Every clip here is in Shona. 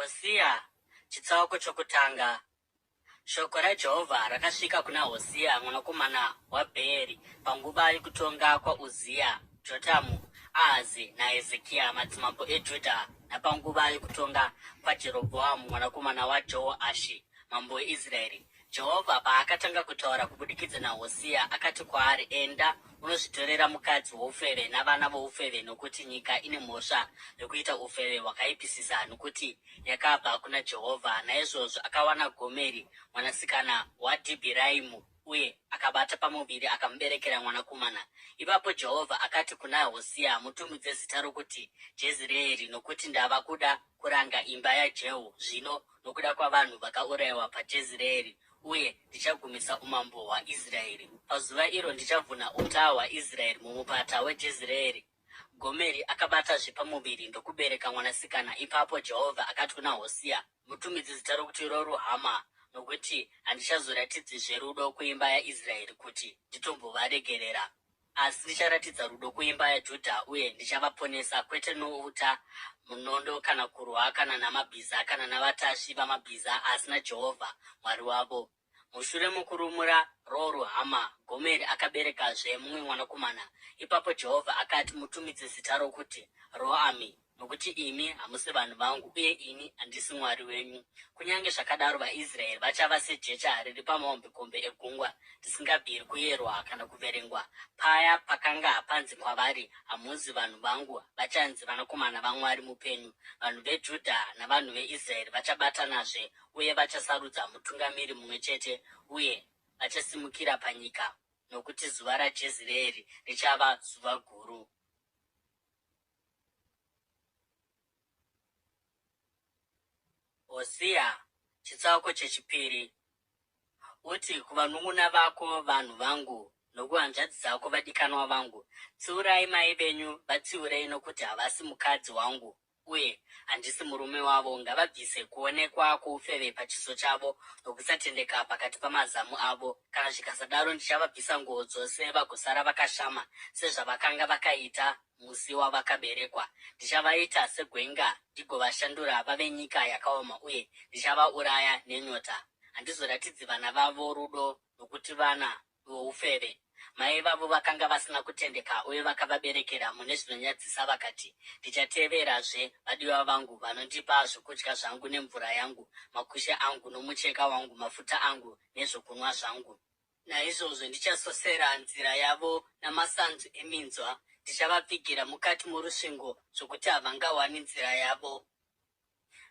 Hosea chitsauko chokutanga. Shoko raJehovha rakasvika kuna Hosea mwanakomana waBheri panguva yokutonga kwaUzia, Jotamu, Ahazi naHezekia madzimambo eJudha, napanguva yokutonga kwaJerobhoamu mwanakomana waJehoashi mambo weIsraeri. Jehovha paakatanga kutaura kubudikidza naHosea akati kwaari, enda unozvitorera mukadzi woufeve navana voufeve, nokuti nyika ine mhosva yokuita ufeve hwakaipisisa, nokuti yakabva kuna Jehovha. Naizvozvo akawana Gomeri mwanasikana waDhibhiraimu, uye akabata pamuviri akamuberekera mwanakomana. Ipapo Jehovha akati kuna Hosea, mutumidze zita rokuti Jezireeri, nokuti ndava kuda kuranga imba yaJehu zvino nokuda kwavanhu vakaurayiwa paJezireeri, uye ndichagumisa umambo hwaIsraeri. Pazuva iro ndichavhuna uta hwaIsraeri mumupata weJezireeri. Gomeri akabatazve pamuviri ndokubereka mwanasikana. Ipapo Jehovha akati kuna Hosea, mutumidze zita rokuti roruhama, nokuti handichazoratidzizve rudo kuimba yaIsraeri kuti nditombovaregerera, asi ndicharatidza rudo kuimba yaJudha, uye ndichavaponesa, kwete nouta, munondo kana kurwa kana namabhiza kana navatasvi vamabhiza, asi naJehovha Mwari wavo. Mushure mokurumura roruhama, Gomeri akaberekazve mumwe mwanakomana. Ipapo Jehovha akati, mutumidze zita rokuti Roami, nokuti imi hamusi vanhu vangu, uye ini handisi Mwari wenyu. Kunyange zvakadaro vaIsraeri vachava sejecha riri pamahombekombe egungwa, risingabviri kuyerwa kana kuverengwa. Paya pakanga panzi kwavari, hamusi vanhu vangu, vachanzi vanakomana vaMwari mupenyu. Vanhu veJudha navanhu veIsraeri vachabatanazve, uye vachasarudza mutungamiri mumwe chete, uye vachasimukira panyika, nokuti zuva raJezireeri richava zuva guru. Hosea chitsauko chechipiri. Uti kuvanun'una vako, vanhu vangu, nokuhanzvadzi dzako, vadikanwa vangu, tsiurai mai venyu, vatsiurei, nokuti havasi mukadzi wangu, uye handisi murume wavo. Ngavabvise kuonekwa kwoufeve pachiso chavo nokusatendeka pakati pamazamu avo. Kana zvikasadaro ndichavabvisa nguo dzose vagosara vakashama, sezvavakanga vakaita musi wavakaberekwa. Ndichavaita segwenga ndigovashandura vave nyika yakaoma, uye ndichavauraya nenyota. Handizoratidzi vana vavo rudo, nokuti vana voufeve. Mai vavo vakanga vasina kutendeka, uye vakavaberekera mune zvinonyadzisa, vakati, ndichateverazve vadiwa vangu vanondipa zvokudya zvangu nemvura yangu, makushe angu nomucheka wangu, mafuta angu nezvokunwa zvangu. Naizvozvo ndichasosera nzira yavo namasanzu eminzwa, ndichavapfigira mukati morusvingo zvokuti havangawani nzira yavo.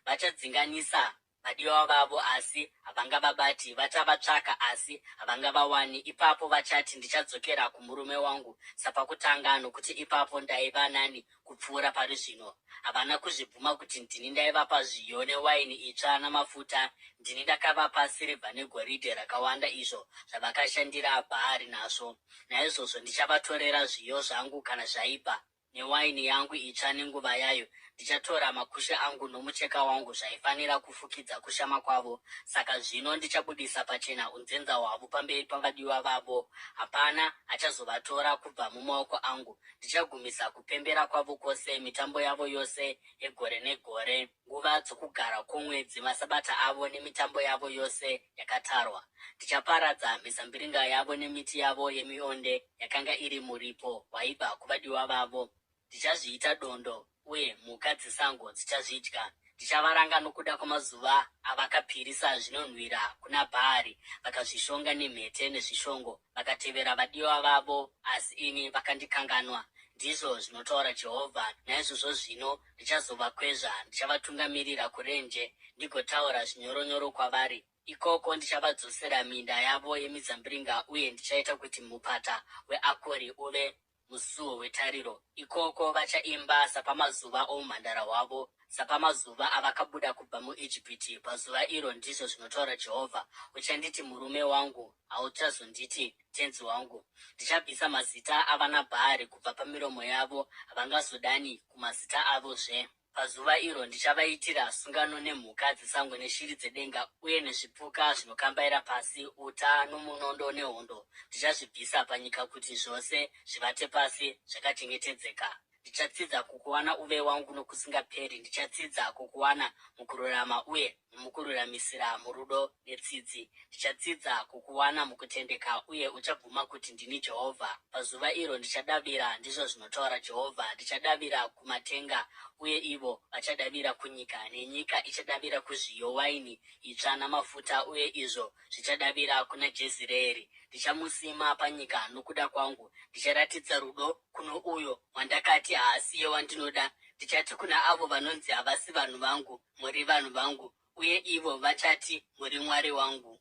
Vachadzinganisa vadiwa vavo, asi havangavabati, vachavatsvaka asi havangavawani. Ipapo vachati, ndichadzokera kumurume wangu sapakutanga, nokuti ipapo ndaiva nani kupfuura pari zvino. Havana kuzvibvuma kuti ndini ndaivapa zviyo newaini itsva namafuta, ndini ndakavapa sirivha negoridhe rakawanda, izvo zvavakashandira Bhaari nazvo. Naizvozvo ndichavatorera zviyo zvangu kana zvaipa, newaini yangu itsva nenguva yayo. Ndichatora makushe angu nomucheka wangu zvaifanira kufukidza kushama kwavo. Saka zvino ndichabudisa pachena unzenza hwavo pamberi pavadiwa vavo. Hapana achazovatora kubva mumaoko angu. Ndichagumisa kupembera kwavo kwose, mitambo yavo yose yegore negore, nguva dzokugara kwomwedzi, masabata avo nemitambo yavo yose yakatarwa. Ndichaparadza mizambiringa yavo nemiti yavo yemionde yakanga iri muripo waibva kuvadiwa vavo. Ndichazviita dondo, uye mhuka dzesango dzichazvidya. Ndichavaranga nokuda kwamazuva avakapirisa zvinonhuhwira kuna Bhaari, vakazvishonga nemhete nezvishongo, vakatevera vadiwa vavo, asi ini vakandikanganwa, ndizvo zvinotaura Jehovha. Naizvozvo zvino ndichazovakwezva, ndichavatungamirira kurenje, ndigotaura zvinyoronyoro kwavari. Ikoko ndichavadzosera minda yavo yemizambiringa, uye ndichaita kuti mupata weAkori uve musuo wetariro. Ikoko vachaimba sapamazuva oumhandara hwavo, sapamazuva avakabuda kubva muIjipiti. Pazuva iro, ndizvo zvinotaura Jehovha, uchanditi murume wangu, hauchazonditi tenzi wangu. Ndichabvisa mazita avana Bhaari kubva pamiromo yavo, havangazodani kumazita avozve. Pazuva iro ndichavaitira sungano nemhuka dzesango neshiri dzedenga, uye nezvipuka zvinokambaira pasi, uta nomunondo nehondo. Ndichazvibvisa panyika kuti zvose zvivate pasi zvakachengetedzeka. ndichatsidza kukuwana uve wangu nokusingaperi. Ndichatsidza kukuwana mukururama uye mukururamisira, murudo netsitsi. Ndichatsidza kukuwana mukutendeka uye uchabvuma kuti ndini Jehovha. Pazuva iro ndichadavira, ndizvo zvinotaura Jehovha. Ndichadavira kumatenga uye ivo vachadavira kunyika, nenyika ichadavira kuzviyo, waini itsva namafuta, uye izvo zvichadavira kuna Jezreeri. Ndichamusima panyika nokuda kwangu. Ndicharatidza rudo kuno uyo wandakati haasiye wandinoda. Ndichati kuna avo vanonzi havasi vanhu vangu, muri vanhu vangu, uye ivo vachati muri Mwari wangu.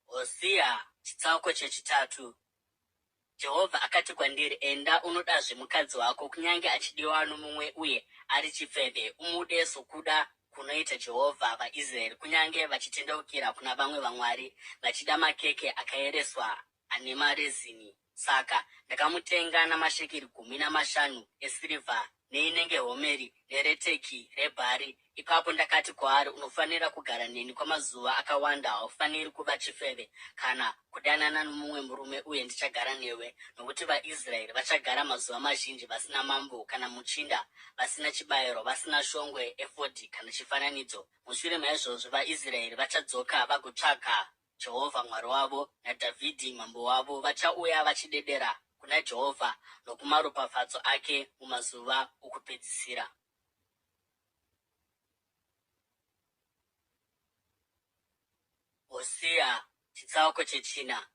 Hosea chitsauko chechitatu. Jehovha akati kwandiri, enda unodazve mukadzi wako, kunyange achidiwa nomumwe uye ari chifeve. Umude sokuda kunoita Jehovha vaIsraeri, kunyange vachitendeukira kuna vamwe vamwari, vachida makeke akaereswa ane marezini. Saka ndakamutenga namashekeri 15 esirivha, neinenge homeri nereteki rebhari. Ipapo ndakati kwaari, unofanira kugara neni kwamazuva akawanda. Haufaniri kuva chifeve kana kudanana nomumwe murume, uye ndichagara newe. Nokuti vaIsraeri vachagara mazuva mazhinji vasina mambo kana muchinda, vasina chibayiro, vasina shongwe, efodhi kana chifananidzo. Mushure maizvozvo vaIsraeri vachadzoka vagotsvaka Jehovha Mwari wavo naDhavhidhi mambo wavo. Vachauya vachidedera kuna Jehovha nokumaropafadzo ake mumazuva okupedzisira. Hosea chitsauko chechina.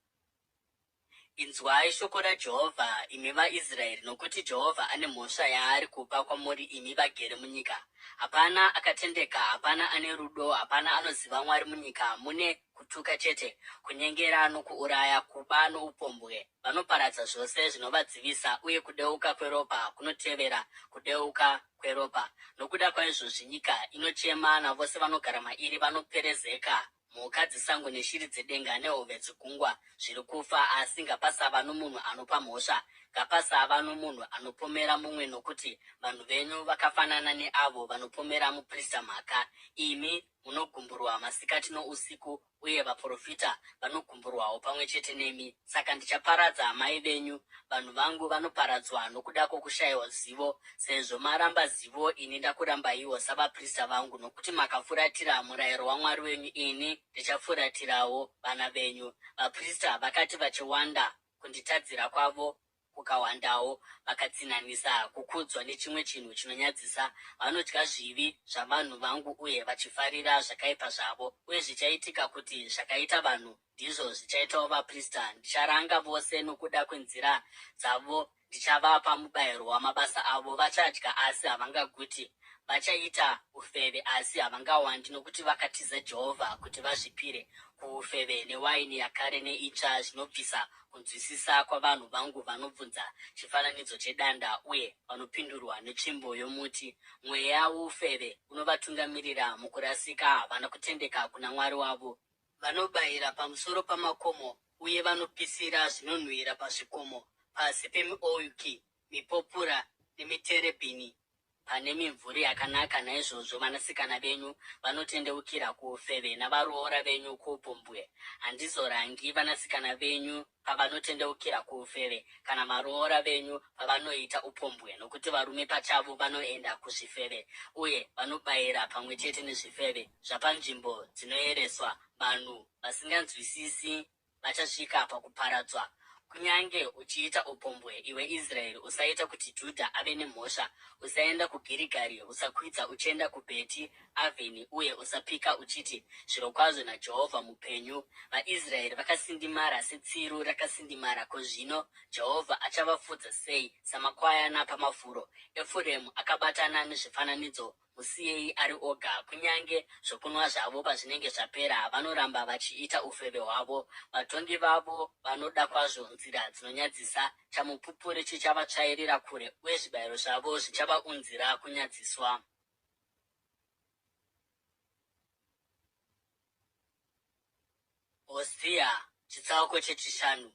Inzwai shoko raJehovha, imi vaIsraeri, nokuti Jehovha ane mhosva yaari kupa kwamuri, imi vagere munyika. Hapana akatendeka, hapana ane rudo, hapana anoziva Mwari munyika. Mune kutuka chete, kunyengera nokuuraya, kuba noupombwe. Vanoparadza zvose zvinovadzivisa, uye kudeuka kweropa kunotevera kudeuka kweropa. Nokuda kwaizvozvi nyika inochema, navose vanogara mairi vanoperezeka. Mhuka dzesango neshiri dzedenga nehove dzegungwa zviri kufa, asi ngapasava nomunhu anopa mhosva, ngapasava nomunhu anopomera mumwe, nokuti vanhu venyu vakafanana neavo vanopomera muprista mhaka. Imi munogumburwa masikati nousiku, uye vaprofita vanogumburwawo pamwe chete nemi. Saka ndichaparadza mai venyu. Vanhu vangu vanoparadzwa nokuda kwokushayiwa zivo. Sezvo maramba zivo, ini ndakurambaiwo savaprista vangu. Nokuti makafuratira murayiro waMwari wenyu, ini ndichafuratirawo vana venyu. Vaprista vakati vachiwanda, kunditadzira kwavo kukawandawo, vakatsinhanisa kukudzwa nechimwe chinhu chinonyadzisa. Vanodya zvivi zvavanhu vangu uye vachifarira zvakaipa zvavo. Uye zvichaitika kuti zvakaita vanhu ndizvo zvichaitawo vaprista. Ndicharanga vose nokuda kwenzira dzavo. Ndichavapa mubayiro wamabasa avo. Vachadya asi havangaguti, vachaita ufeve asi havangawandi, nokuti vakatiza Jehovha kuti vazvipire kuufeve newaini yakare neitsva, zvinobvisa kunzwisisa kwavanhu vangu vanobvunza chifananidzo chedanda uye vanopindurwa netsvimbo yomuti. Mweya woufeve unovatungamirira mukurasika, havana kutendeka kuna Mwari wavo. Vanobayira pamusoro pamakomo uye vanopisira zvinonhuhwira pazvikomo, pasi pemiouki, mipopura nemiterebhini, pane mimvuri yakanaka. Naizvozvo vanasikana venyu vanotendeukira kuufeve, navaroora venyu kuupombwe. Handizorangi vanasikana venyu pavanotendeukira kuufeve, kana varoora venyu pavanoita upombwe, nokuti varume pachavo vanoenda kuzvifeve uye vanobayira pamwe chete nezvifeve zvapanzvimbo dzinoereswa. Vanhu vasinganzwisisi vachasvika pakuparadzwa. Kunyange uchiita upombwe, iwe Israeri, usaita kuti Judha ave nemhosva. Usaenda kuGirigari, usakwidza uchienda kuBheti Avheni, uye usapika uchiti, zvirokwazvo naJehovha mupenyu, vaIsraeri vakasindimara setsiru rakasindimara. Ko, zvino Jehovha achavafudza sei samakwayana pamafuro? Efuremu akabatana nezvifananidzo, musiyei ari oga. Kunyange zvokunwa zvavo pazvinenge zvapera, vanoramba vachiita ufeve hwavo. Vatongi vavo vanoda kwazvo nzira dzinonyadzisa. Chamupupuri chichavatsvairira kure, uye zvibayiro zvavo zvichavaunzira kunyadziswa. Hosea chitsauko chechishanu.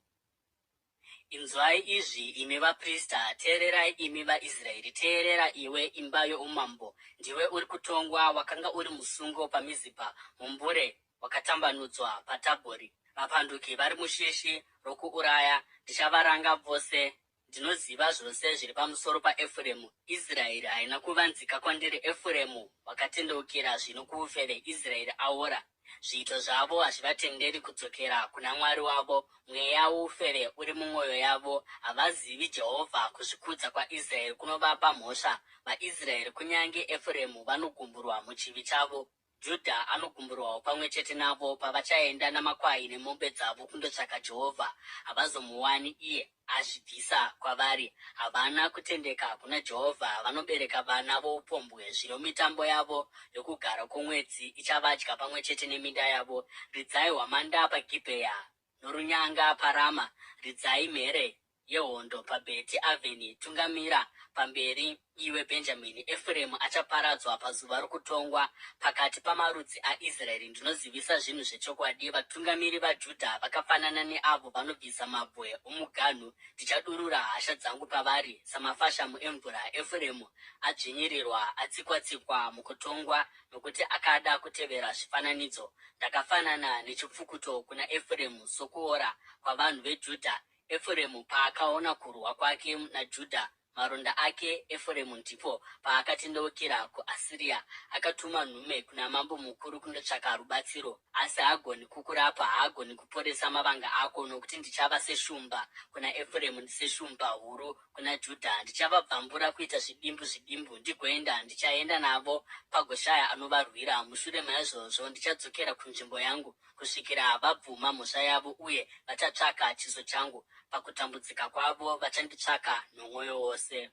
Inzwai izvi, imi vaprista, teererai imi vaIsraeri, teerera iwe imba youmambo. Ndiwe uri kutongwa, wakanga uri musungo paMizipa, mumbure wakatambanudzwa paTabhori. vapanduki vari mushishi rokuuraya, ndichavaranga vose. Ndinoziva zvose zviri pamusoro paEfuremu. Israeri haina kuvanzika kwandiri. Efuremu wakatendeukira zvino kuufeve. Israeri aora. Zviito zvavo hazvivatenderi kudzokera kuna Mwari wavo. Mweya woufeve uri mumwoyo yavo. Havazivi Jehovha. Kuzvikudza kwaIsraeri kunovapa mhosva. VaIsraeri kunyange Efuremu vanogumburwa muchivi chavo. Judha anogumburwawo pamwe chete navo pavachaenda namakwai nemombe dzavo kundotsvaka Jehovha. Havazomuwani iye, azvibvisa kwavari. Havana kutendeka kuna Jehovha. Vanobereka vana voupombwe. Zvino mitambo yavo yokugara kwomwedzi ichavadya pamwe chete neminda yavo. Ridzai hwamanda paGibhea norunyanga paRama. Ridzai mhere yehondo paBheti Avheni. Tungamira pamberi, iwe Bhenjamini. Efuremu achaparadzwa pazuva rokutongwa pakati pamarudzi aIsraeri. Ndinozivisa zvinhu zvechokwadi. Vatungamiri vaJudha vakafanana neavo vanobvisa mabwe omuganhu. Ndichadurura hasha dzangu pavari samafashamu emvura. Efuremu adzvinyirirwa, atsikwa-tsikwa mukutongwa, nokuti akada kutevera zvifananidzo. Ndakafanana nechipfukuto kuna Efuremu sokuora kwavanhu veJudha. Efuremu paakaona kurwa kwake naJudha, maronda ake Efuremu ndipo paakatendeukira kuAsiria. Akatuma nhume kuna mambo mukuru kundotsvaka rubatsiro, asi haagoni kukurapa, haagoni kuporesa mavanga ako, nokuti ndichava seshumba kuna Efuremu, seshumba huru kuna Judha. Ndichavabvambura kuita zvidimbu ndigoenda. Ndichaenda navo pagoshaya anovarwira. Mushure maizvozvo ndichadzokera kunzvimbo yangu kusvikira vabvuma mhosva yavo, uye vachatsvaka chiso changu. Pakutambudzika kwavo vachanditsvaka nomwoyo wose.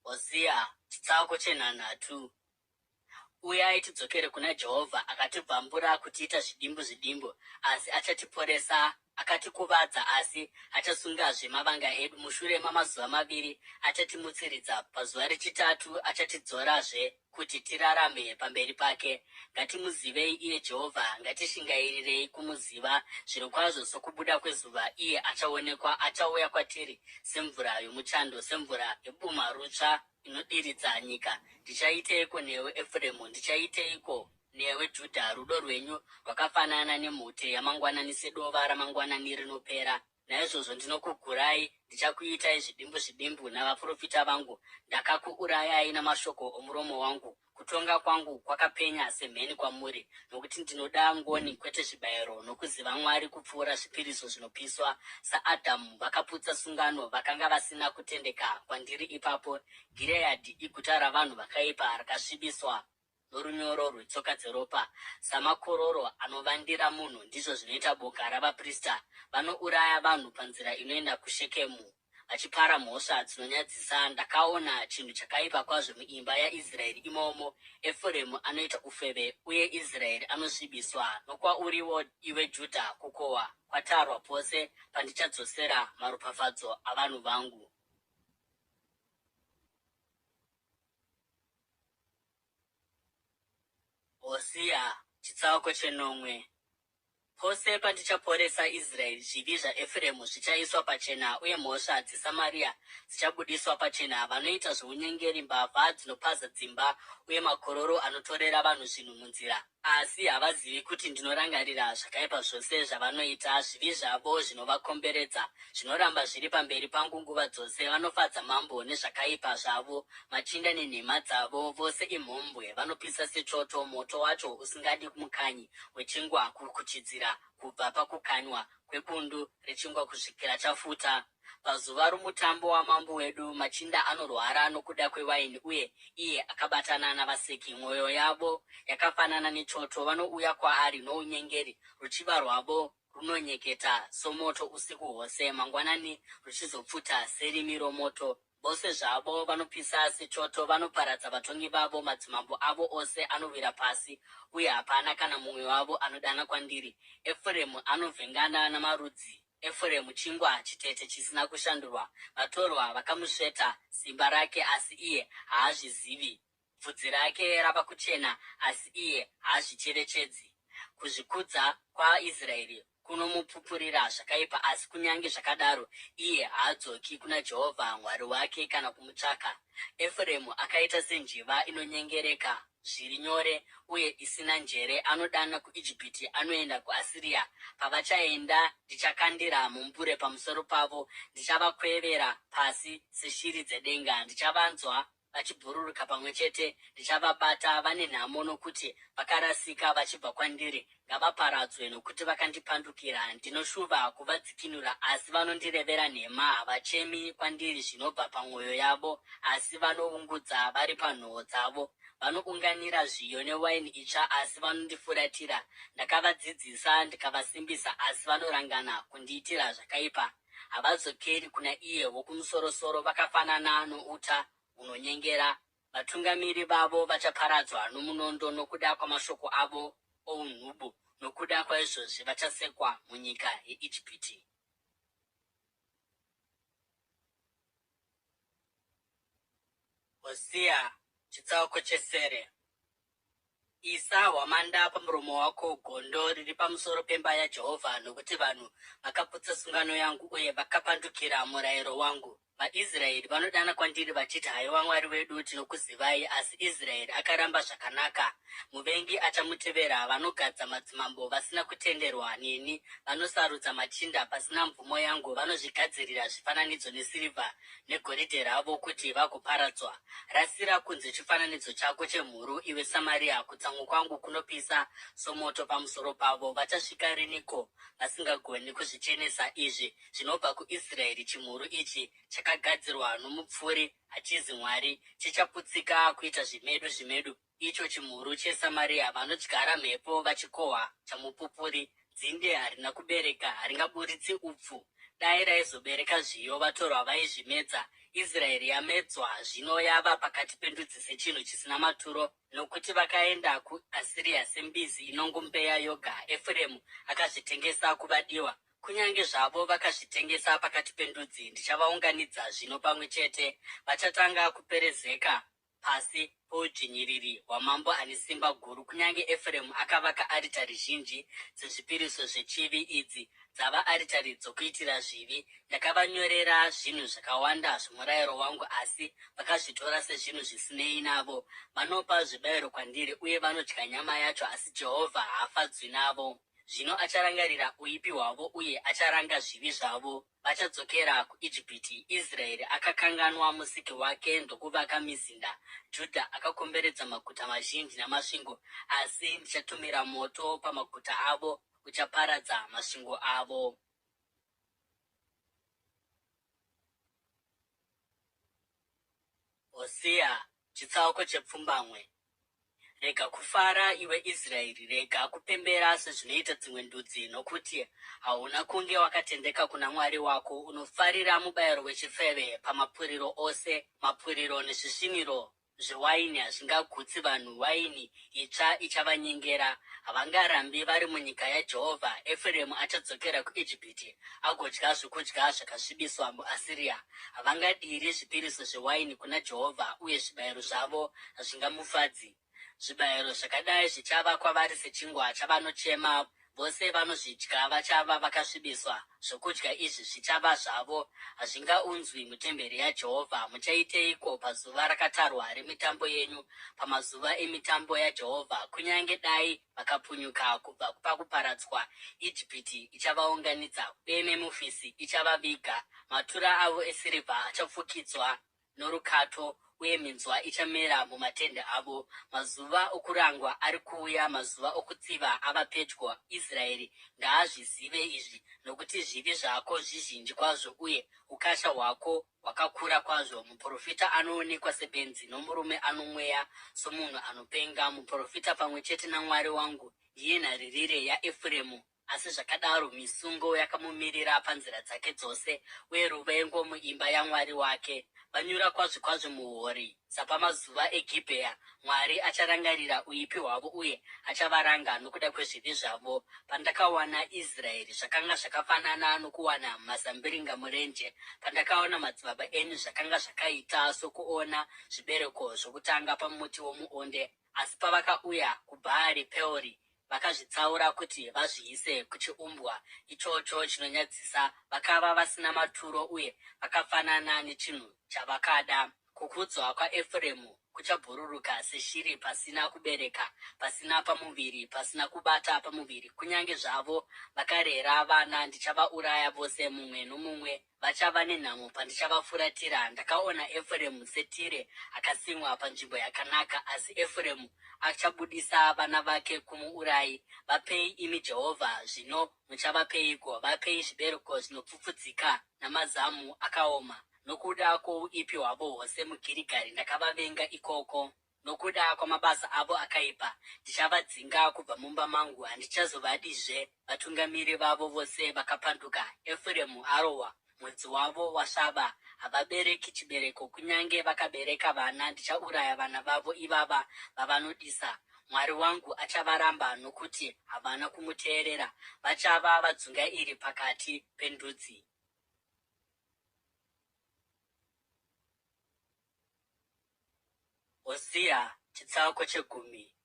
Hosea chitsauko 9. Uyai tidzokere kuna Jehovha. Akatibvambura kutiita zvidimbu, asi achatiporesa. Akatikuvadza, asi achasungazve mavanga edu. Mushure mamazuva 2 achatimutsiridza. Pazuva rechitatu achatidzorazve kuti tirarame pamberi pake. Ngatimuzivei iye Jehovha, ngatishingairirei kumuziva. Zvirokwazvo sokubuda kwezuva, iye achaonekwa. Achauya kwatiri semvura yomuchando, semvura yebuma rutsva inodiridza nyika. Ndichaiteiko newe Efuremu? Ndichaiteiko newe Judha? Rudo rwenyu rwakafanana nemhute yamangwanani, sedova ramangwanani rinopera. Naizvozvo ndinokugurai, ndichakuitai zvidimbu navaprofita vangu. Ndakakuurayai namashoko omuromo wangu. Kutonga kwangu kwakapenya semheni kwamuri, nokuti ndinoda ngoni kwete zvibayiro, nokuziva Mwari kupfuura zvipiriso zvinopiswa. SaAdhamu vakaputsa sungano, vakanga vasina kutendeka kwandiri. Ipapo Gireadhi iguta ravanhu vakaipa, rakasvibiswa norunyoro rwetsoka dzeropa. Samakororo anovandira munhu, ndizvo zvinoita boka ravaprista. Vanouraya vanhu panzira inoenda kuShekemu, vachipara mhosva dzinonyadzisa. Ndakaona chinhu chakaipa kwazvo muimba yaIsraeri imomo. Efuremu anoita ufeve, uye Israeri anosvibiswa. Nokwauriwo, iwe Judha, kukohwa kwatarwa pose pandichadzosera maropafadzo avanhu vangu. Hosea chitsauko 9. Pose pandichaporesa Israeri, zvivi zvaEfuremu zvichaiswa pachena, uye mhosva dzeSamaria dzichabudiswa pachena. Vanoita zvounyengeri, mbavha dzinopaza dzimba, uye makororo anotorera vanhu zvinhu munzira. Asi havazivi kuti ndinorangarira zvakaipa zvose zvavanoita. Zvivi zvavo zvinovakomberedza zvinoramba zviri pamberi pangu nguva dzose. Vanofadza mambo nezvakaipa zvavo, machinda nenhema dzavo. Vose imhombwe, vanopisa sechoto, moto wacho usingadi mukanyi wechingwa kuchidzira kubva pakukanywa kwebundu rechingwa kusvikira chafuta. Pazuva romutambo wamambo wedu, machinda anorwara nokuda kwewaini, uye iye akabatana navaseki. Mwoyo yavo yakafanana nechoto. Vanouya kwaari nounyengeri, ruchiva rwavo runonyeketa somoto usiku hwose, mangwanani ruchizopfuta serimi romoto. Vose zvavo vanopisa sechoto, vanoparadza vatongi vavo. Madzimambo avo ose anowira pasi, uye hapana kana mumwe wavo anodana kwandiri. Efuremu anovhengana namarudzi. Efuremu chingwa chitete chisina kushandurwa. Vatorwa vakamusveta simba rake, asi iye haazvizivi. Bvudzi rake rava kuchena, asi iye haazvicherechedzi. Kuzvikudza kwaIsraeri kunomupupurira zvakaipa, asi kunyange zvakadaro iye haadzoki kuna Jehovha Mwari wake kana kumutsvaka. Efuremu akaita senjiva inonyengereka, zviri nyore uye isina njere anodana kuIjipiti anoenda kuAsiria. Pavachaenda, ndichakandira mumbure pamusoro pavo, ndichavakwevera pasi seshiri dzedenga. Ndichavanzwa vachibhururuka pamwe chete, ndichavabata vane nhamo nokuti vakarasika vachibva kwandiri. Ngavaparadzwe nokuti vakandipandukira. Ndinoshuva kuvadzikinura, asi vanondirevera nhema. Havachemi kwandiri zvinobva pamwoyo yavo, asi vanoungudza vari panhoo dzavo. Vanounganira zviyo newaini itsva, asi vanondifuratira. Ndakavadzidzisa ndikavasimbisa, asi vanorangana kundiitira zvakaipa. Havadzokeri kuna iye wokumusoro-soro, vakafanana nouta unonyengera. Vatungamiri vavo vachaparadzwa nomunondo nokuda kwamashoko avo ounhubu. Nokuda kwaizvozvi vachasekwa munyika yeIjipiti. Hosea chitsauko chesere. Isa hwamanda pamuromo wako, gondo riri pamusoro pemba yaJehovha, nokuti vanhu vakaputsa sungano yangu uye vakapandukira murayiro wangu. VaIsraeri vanodana kwandiri vachiti, haiwa Mwari wedu, tinokuzivai, asi Israeri akaramba zvakanaka. Muvengi achamutevera. Vanogadza madzimambo vasina kutenderwa neni, vanosarudza machinda pasina mvumo yangu. Vanozvigadzirira zvifananidzo nesirivha negoridhe ravo kuti vagoparadzwa. Rasira kunze chifananidzo chako chemhuru, iwe Samaria. Kutsamwa kwangu kunopisa somoto pamusoro pavo. Vachasvika riniko vasingagoni kuzvichenesa izvi zvinobva kuIsraeri? Chimhuru ichi chakagadzirwa nomupfuri, hachizi Mwari, chichaputsika kuita zvimedu. Icho chimhuru cheSamaria, vanodyara mhepo vachikohwa chamupupuri. Dzinde harina kubereka, haringaburitsi upfu. Dai raizobereka zviyo, vatorwa vaizvimedza. Israeri yamedzwa, zvino yava pakati pendudzi sechinhu chisina maturo, nokuti vakaenda kuAsiria sembizi inongombeya yoga. Efuremu akazvitengesa kuvadiwa. Kunyange zvavo vakazvitengesa pakati pendudzi, ndichavaunganidza zvino pamwe chete. Vachatanga kuperezeka pasi poudzvinyiriri hwamambo ane simba guru. Kunyange Efuremu akavaka aritari zhinji dzezvipiriso zvechivi, idzi dzava aritari dzokuitira zvivi. Ndakavanyorera zvinhu zvakawanda zvomurayiro wangu, asi vakazvitora sezvinhu zvisinei navo. Vanopa zvibayiro kwandiri uye vanodya nyama yacho, asi Jehovha haafadzwi navo. Zvino acharangarira uipi hwavo uye acharanga zvivi zvavo. Vachadzokera kuIjipiti. Israeri akakanganwa musiki wake ndokuvaka mizinda. Judha akakomberedza maguta mazhinji namasvingo, asi ndichatumira moto pamaguta avo uchaparadza masvingo avo. Hosea chitsauko chepfumbamwe. Rega kufara iwe Israeri, rega kupembera sezvinoita dzimwe ndudzi, nokuti hauna kunge wakatendeka kuna Mwari wako. Unofarira mubayiro wechifeve pamapuriro ose. Mapuriro nezvisviniro zvewaini hazvingagutsi vanhu. Waini itsva ichavanyengera. Havangarambi vari munyika yaJehovha. Efuremu achadzokera kuIjipiti agodya zvokudya zvakasvibiswa muAsiria. Havangadiri zvipiriso zvewaini kuna Jehovha, uye zvibayiro zvavo hazvingamufadzi. Zvibayiro zvakadai zvichava kwavari sechingwa chavanochema. Vose vanozvidya vachava vakasvibiswa. Zvokudya izvi zvichava zvavo, hazvingaunzwi mutemberi yaJehovha. Muchaiteiko pazuva rakatarwa remitambo yenyu, pamazuva emitambo yaJehovha? Kunyange dai vakapunyuka kubva pakuparadzwa, Ijipiti ichavaunganidza uye Memufisi ichavaviga. Matura avo esirivha achafukidzwa norukato, uye minzwa ichamera mumatende avo. Mazuva okurangwa ari kuuya, mazuva okutsiva ava pedyo. Israeri ngaazvizive izvi, nokuti zvivi zvako zvizhinji kwazvo uye ukasha hwako hwakakura kwazvo. Muprofita anoonekwa sebenzi, nomurume anomweya somunhu anopenga. Muprofita pamwe chete naMwari wangu, ndiye nharirire yaEfuremu. Asi zvakadaro misungo yakamumirira panzira dzake dzose, uye ruvengo muimba yaMwari wake. Vanyura kwazvo muhori sapamazuva eGibhea. Mwari acharangarira uipi hwavo uye achavaranga nokuda kwezvivi zvavo. Pandakawana Israeri, zvakanga zvakafanana nokuwana mazambiringa murenje. Pandakaona madzibaba enyu, zvakanga zvakaita sokuona zvibereko zvokutanga pamuti womuOnde. Asi pavakauya kuBhaari Peori, vakazvitsaura kuti vazviise kuchiumbwa ichocho chinonyadzisa, vakava vasina maturo uye vakafanana nechinhu chavakada. Kukudzwa kwaEfuremu kuchabhururuka seshiri pasina kubereka, pasina pamuviri, pasina kubata pamuviri. Kunyange zvavo vakarera vana, ndichavauraya vose mumwe nomumwe. Vachava nenhamo pandichavafuratira. Ndakaona Efuremu setire akasimwa panzvimbo yakanaka, asi Efuremu achabudisa vana vake kumuurayi. Vapei imi Jehovha, zvino muchavapeiko? Vapei zvibereko zvinopfupfudzika namazamu akaoma. Nokuda kwouipi hwavo hwose muGirigari ndakavavenga ikoko. Nokuda kwamabasa avo akaipa ndichavadzinga kubva mumba mangu. Handichazovadizve vatungamiri vavo vose vakapanduka. Efuremu arohwa, mwedzi wavo wasvava, havabereki chibereko. Kunyange vakabereka vana, ndichauraya vana vavo ivava vavanodisa. Mwari wangu achavaramba nokuti havana kumuteerera. Vachava vadzungairi pakati pendudzi. Hosea chitsauko chegumi.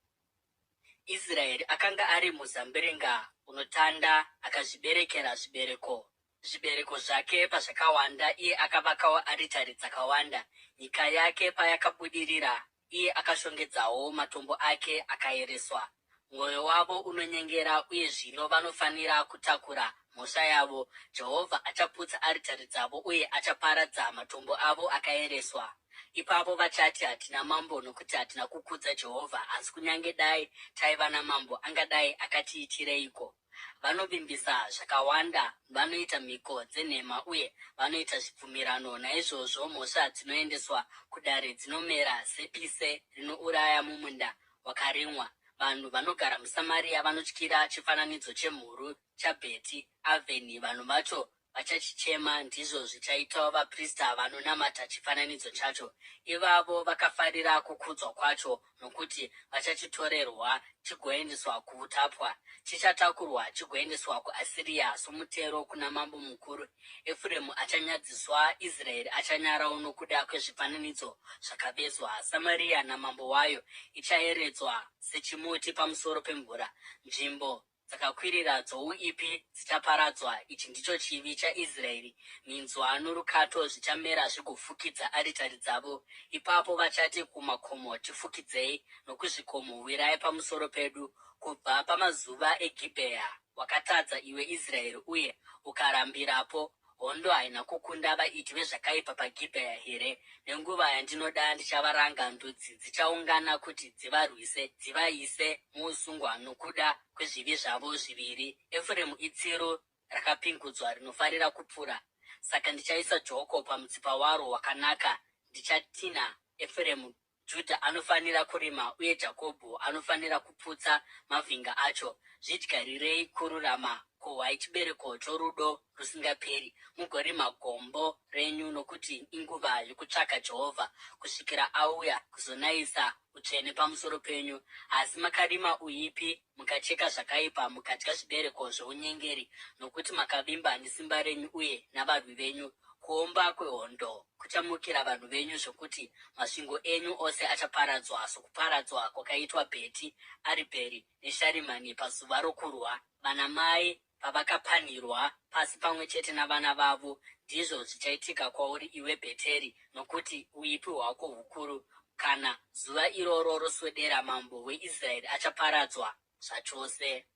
Israeri akanga ari muzambiringa unotanda, akazviberekera zvibereko. Zvibereko zvake pazvakawanda, iye akavakawo aritari dzakawanda. Nyika yake payakabudirira, iye akashongedzawo matombo ake akaereswa. Mwoyo wavo unonyengera, uye zvino vanofanira kutakura mhosva yavo. Jehovha achaputsa aritari dzavo, uye achaparadza matombo avo akaereswa. Ipapo vachati, hatina mambo nokuti hatina kukudza Jehovha. Asi kunyange dai taiva namambo, angadai akatiitireiko? Vanovimbisa zvakawanda, vanoita mhiko dzenhema, uye vanoita zvibvumirano. Naizvozvo mhosva dzinoendeswa kudare dzinomera sepise rinouraya mumunda wakarimwa. Vanhu vanogara muSamaria vanotyira chifananidzo chemhuru chaBheti Avheni. Vanhu vacho vachachichema, ndizvo zvichaitawo vaprista vanonamata chifananidzo chacho. Ivavo vakafarira kukudzwa kwacho, nokuti vachachitorerwa chigoendeswa kuutapwa. Chichatakurwa chigoendeswa kuAsiria somutero kuna mambo mukuru. Efuremu achanyadziswa, Israeri achanyarawo nokuda kwezvifananidzo zvakavezwa. Samaria namambo wayo ichaeredzwa sechimuti pamusoro pemvura. Nzvimbo dzakakwirira dzouipi dzichaparadzwa. Ichi ndicho chivi chaIsraeri. Minzwa norukato zvichamera zvigofukidza aritari dzavo. Ipapo vachati kumakomo, tifukidzei, nokuzvikomo, wirai pamusoro pedu. Kubva pamazuva eGibhea wakatadza iwe Israeri, uye ukarambirapo. Hondo haina kukunda vaiti vezvakaipa paGibhea here? Nenguva yandinoda ndichavaranga. Ndudzi dzichaungana kuti dzivarwise, dzivaise muusungwa nokuda kwezvivi zvavo zviviri. Efuremu itsiro rakapingudzwa rinofarira kupfura. Saka ndichaisa joko pamutsipa waro wakanaka. Ndichatina Efuremu, Judha anofanira kurima, uye Jakobho anofanira kuputsa mavhinga acho. Zvidyarirei kururama, kohwai chibereko chorudo rusingaperi. Mugorima gombo renyu, nokuti inguva yokutsvaka Jehovha, kusvikira auya kuzonayisa utsvene pamusoro penyu. Asi makarima uipi, mukacheka zvakaipa, mukadya zvibereko zvounyengeri, nokuti makavimba nesimba renyu uye navarwi venyu. Kuomba kwehondo kuchamukira vanhu venyu, zvokuti masvingo enyu ose achaparadzwa, sokuparadzwa kwakaitwa Bheti Aribheri neSharimani pazuva rokurwa. Vanamai pavakapanhirwa pasi pamwe chete navana vavo, ndizvo zvichaitika kwauri iwe Bheteri, nokuti uipi hwako hukuru. Kana zuva iroro roswedera, mambo weIsraeri achaparadzwa zvachose.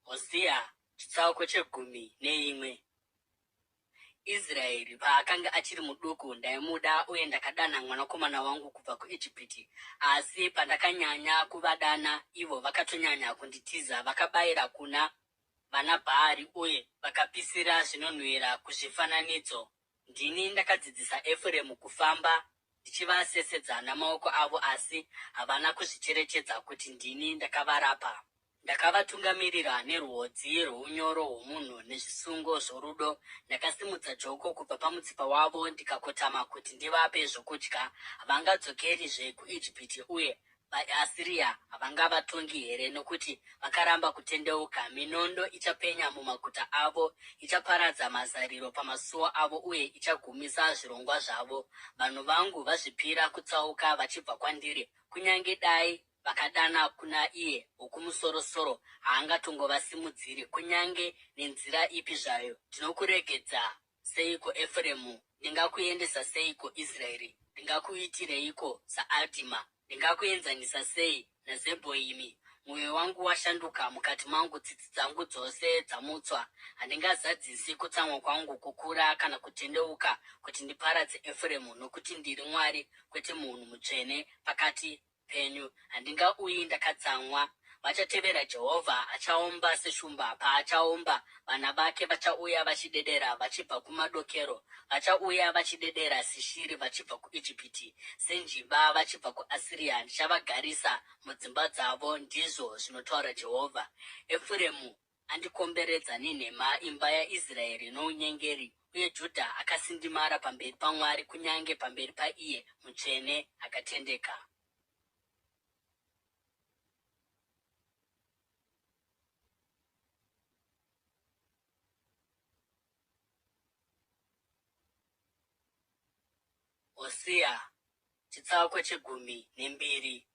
Hosea chitsauko chegumi neimwe. Israeri paakanga achiri muduku, ndaimuda uye ndakadana mwanakomana wangu kubva kuIjipiti. Asi pandakanyanya kuvadana, ivo vakatonyanya kunditiza. Vakabayira kuna vanaBhaari uye vakapisira zvinonhuhwira kuzvifananidzo. Ndini ndakadzidzisa Efuremu kufamba, ndichivasesedza namaoko avo, asi havana kuzvicherechedza kuti ndini ndakavarapa. Ndakavatungamirira nerwodzi rwounyoro hwomunhu nezvisungo zvorudo. Ndakasimudza joko kubva pamutsipa wavo, ndikakotama kuti ndivape zvokudya. Havangadzokerizve kuIjipiti, uye vaAsiria havangavatongi here, nokuti vakaramba kutendeuka. Minondo ichapenya mumaguta avo, ichaparadza mazariro pamasuo avo, uye ichagumisa zvirongwa zvavo. Vanhu vangu vazvipira kutsauka vachibva kwandiri. Kunyange dai vakadana kuna iye wokumusoro-soro, haangatongovasimudziri. Kunyange nenzira ipi zvayo, ndinokuregedza seiko Efremu? Ndingakuendesa seiko Israeri? Ndingakuitireiko saAdhima? Ndingakuenzanisa sei naZebhoimi? Mwoyo wangu washanduka mukati mangu, tsitsi dzangu dzose dzamutswa. Handingazadzisi kutsamwa kwangu kukura kana kutendeuka kuti ndiparadze Efremu, nokuti ndiri Mwari kwete munhu mutsvene pakati penyu. Handingauyi ndakatsamwa. Vachatevera Jehovha achaomba seshumba. Paachaomba, vana vake vachauya vachidedera vachibva kumadokero. Vachauya vachidedera seshiri vachibva kuIjipiti, senjiva vachibva kuAsiria. Ndichavagarisa mudzimba dzavo, ndizvo zvinotaura Jehovha. Efremu andikomberedza nenhema, imba yaIsraeri nounyengeri, uye Judha akasindimara pamberi paMwari, kunyange pamberi paiye mutsvene akatendeka. Hosea chitsauko chegumi nembiri.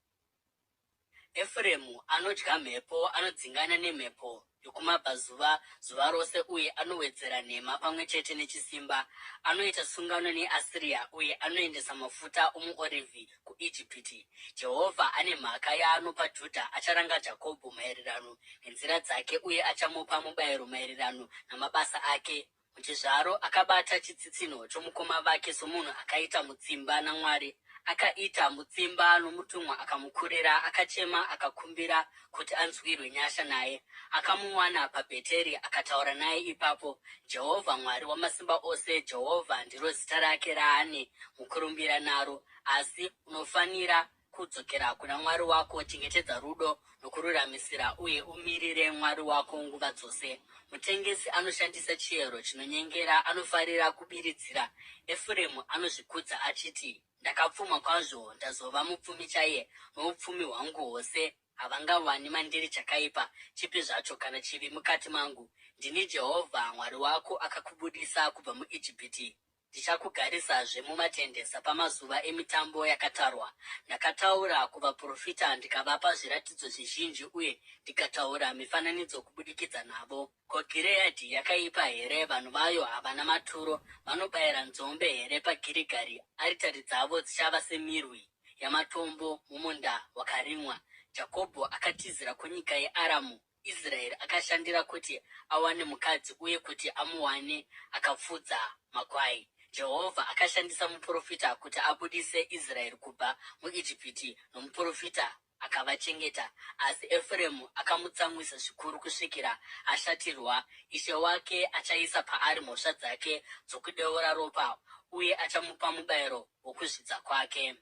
Efremu anodya mhepo, anodzingana nemhepo yokumabvazuva zuva rose, uye anowedzera nhema pamwe chete nechisimba. Anoita sungano neAsiria, uye anoendesa mafuta omuorivhi kuIjipiti. Jehovha ane mhaka yaanopa Judha. Acharanga Jakobho maererano nenzira dzake, uye achamupa mubayiro maererano namabasa ake. Muchizvaro akabata chitsitsinho chomukoma vake, somunhu akaita mutsimba naMwari. Akaita mutsimba nomutumwa akamukurira, akachema akakumbira kuti anzwirwe nyasha naye. Akamuwana paBheteri akataura naye ipapo. Jehovha Mwari Wamasimba Ose, Jehovha ndiro zita rake raane mukurumbira naro. Asi unofanira kudzokera kuna Mwari wako, chengetedza rudo nokururamisira, uye umirire Mwari wako nguva dzose. Mutengesi anoshandisa chiyero chinonyengera, anofarira kubiridzira. Efremu anozvikudza achiti, ndakapfuma kwazvo, ndazova mupfumi chaiye noupfumi hwangu hwose. Havangawani mandiri chakaipa chipi zvacho kana chivi mukati mangu. Ndini Jehovha Mwari wako, akakubudisa kubva muIjipiti. Ndichakugarisazve mumatende sapamazuva emitambo yakatarwa. Ndakataura kuvaprofita, ndikavapa zviratidzo zvizhinji, uye ndikataura mifananidzo kubudikidza navo. Ko, Gireadhi yakaipa here? Vanhu vayo havana maturo. Vanobayira nzombe here paGirigari? Aritari dzavo dzichava semirwi yamatombo mumunda wakarimwa. Jakobho akatizira kunyika yeAramu. Israeri akashandira kuti awane mukadzi, uye kuti amuwane akapfudza makwai. Jehovha akashandisa muprofita kuti abudise Israeri kubva muIjipiti, nomuprofita akavachengeta. Asi Efremu akamutsamwisa zvikuru kusvikira ashatirwa. Ishe wake achaisa paari mhosva dzake dzokudeura ropa, uye achamupa mubayiro wokuzvidza kwake.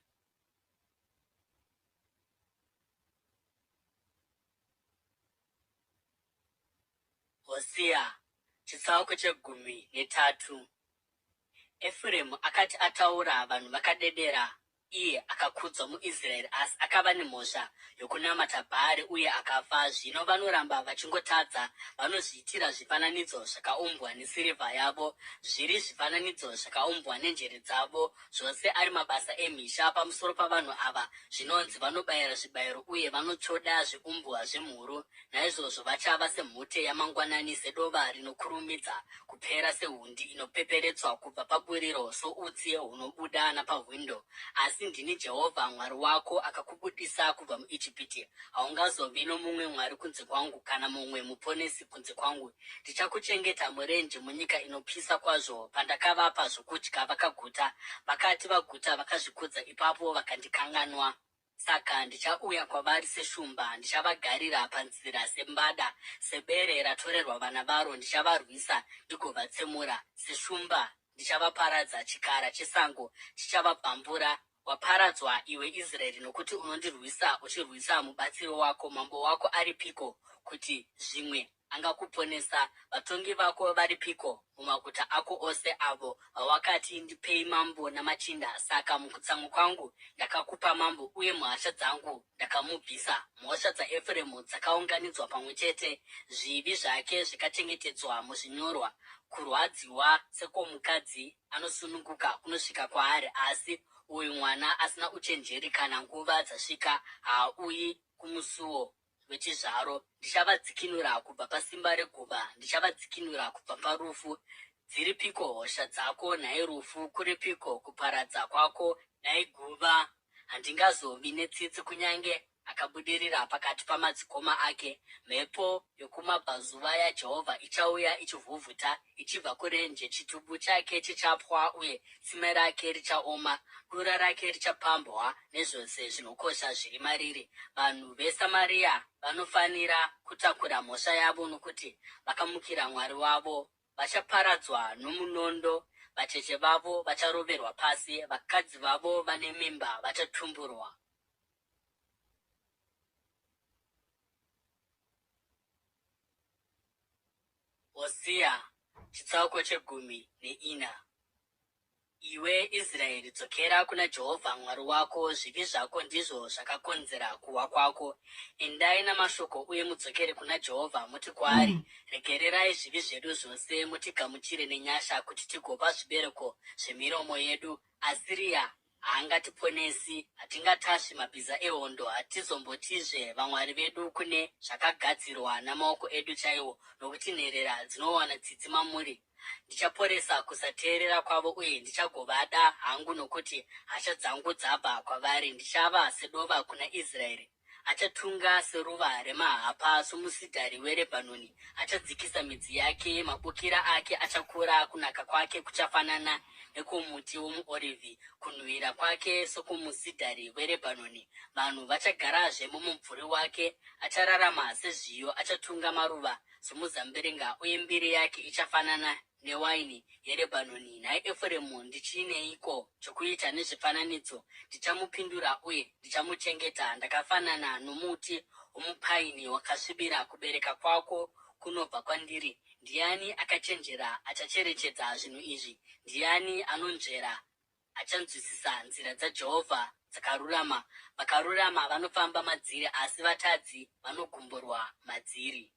Hosea chitsauko chegumi netatu. Efremu akati ataura, vanhu vakadedera. Iye akakudzwa muIsraeri, asi akava nemhosva yokunamata Bhaari uye akafa. Zvino vanoramba vachingotadza. Vanozviitira zvifananidzo zvakaumbwa nesirivha yavo, zviri zvifananidzo zvakaumbwa nenjere dzavo, zvose ari mabasa emhizha pamusoro pavanhu ava. Zvinonzi vanobayira zvibayiro uye vanotsvoda zviumbwa zvemhuru. Naizvozvo vachava semhute yamangwanani, sedova rinokurumidza kupera, sehundi inopeperetswa kubva paburiro, soutsi hunobuda napahwindo. Asi ndini Jehovha Mwari wako, akakubudisa kubva muIjipiti. Haungazovi nomumwe mwari kunze kwangu, kana mumwe muponesi kunze kwangu. Ndichakuchengeta murenje, munyika inopisa kwazvo. Pandakavapa zvokudya vakaguta, vakati vaguta vakazvikudza, ipapo vakandikanganwa. Saka ndichauya kwavari seshumba, ndichavagarira panzira sembada, sebere ratorerwa vana varo. Ndichavarwisa ndigovatsemura seshumba. Ndichavaparadza, chikara chesango chichavabvambura. Waparadzwa iwe Israeri, nokuti unondirwisa uchirwisa mubatsiri wako. Mambo wako aripiko kuti zvimwe angakuponesa? Vatongi vako varipiko mumaguta ako ose avo vawakati, ndipei mambo namachinda? Saka mukutsamwa kwangu ndakakupa mambo, uye muhasha dzangu ndakamubvisa. Mhosva dzaEfremu dzakaunganidzwa pamwe chete, zvivi zvake zvikachengetedzwa muzvinyorwa. Kurwadziwa sekwomukadzi anosununguka kunosvika kwaari, asi uyu mwana asina uchenjeri. Kana nguva dzasvika, haauyi kumusuo wechizvaro. Ndichavadzikinura kubva pasimba reguva, ndichavadzikinura kubva parufu. Dziripiko hosha dzako, nhai rufu? Kuripiko kuparadza kwako, nhai guva? Handingazovi netsitsi kunyange akabudirira pakati pamadzikoma ake. Mhepo yokumabvazuva yaJehovha ichauya ichivhuvhuta ichibva kurenje. Chitubu chake chichapwa uye tsime rake richaoma. Dura rake richapambwa nezvose zvinokosha zviri mariri. Vanhu veSamaria vanofanira kutakura mhosva yavo nokuti vakamukira Mwari wavo. Vachaparadzwa nomunondo. Vacheche vavo vacharoverwa pasi. Vakadzi vavo vane mimba vachatumburwa. Hosea chitsauko che14. Iwe Israeri, dzokera kuna Jehovha Mwari wako. Zvivi zvako ndizvo zvakakonzera kuwa kwako. Endai namashoko uye mudzokere kuna Jehovha. Muti kwaari, regererai zvivi zvedu zvose mutigamuchire nenyasha, kuti tigopa zvibereko zvemiromo yedu. Asiria haangatiponesi. Hatingatasvi mabhiza ehondo. Hatizombotizve vamwari vedu kune zvakagadzirwa namaoko edu chaiwo, nokuti nherera dzinowana tsitsi mamuri. Ndichaporesa kusateerera kwavo uye ndichagovada hangu, nokuti hasha dzangu dzabva kwavari. Ndichava sedova kuna Israeri. Achatunga seruva remahapa, somusidhari weRebhanoni. Achadzikisa midzi yake, mabukira ake achakura. Kunaka kwake kuchafanana nekwomuti womuorivhi, kunhuhwira kwake sokumusidhari weRebhanoni. Vanhu vachagarazve mumumvuri wake. Achararama sezviyo, achatunga maruva somuzambiringa, uye mbiri yake ichafanana newaini yeRebhanoni. Nhai Efuremu, ndichineiko chokuita nezvifananidzo? Ndichamupindura uye ndichamuchengeta. Ndakafanana nomuti womupaini wakasvibira. Kubereka kwako kunobva kwandiri. Ndiani akachenjera achacherechedza zvinhu izvi? Ndiani anonzvera achanzwisisa nzira dzaJehovha dzakarurama? Vakarurama vanofamba madziri, asi vatadzi vanogumburwa madziri.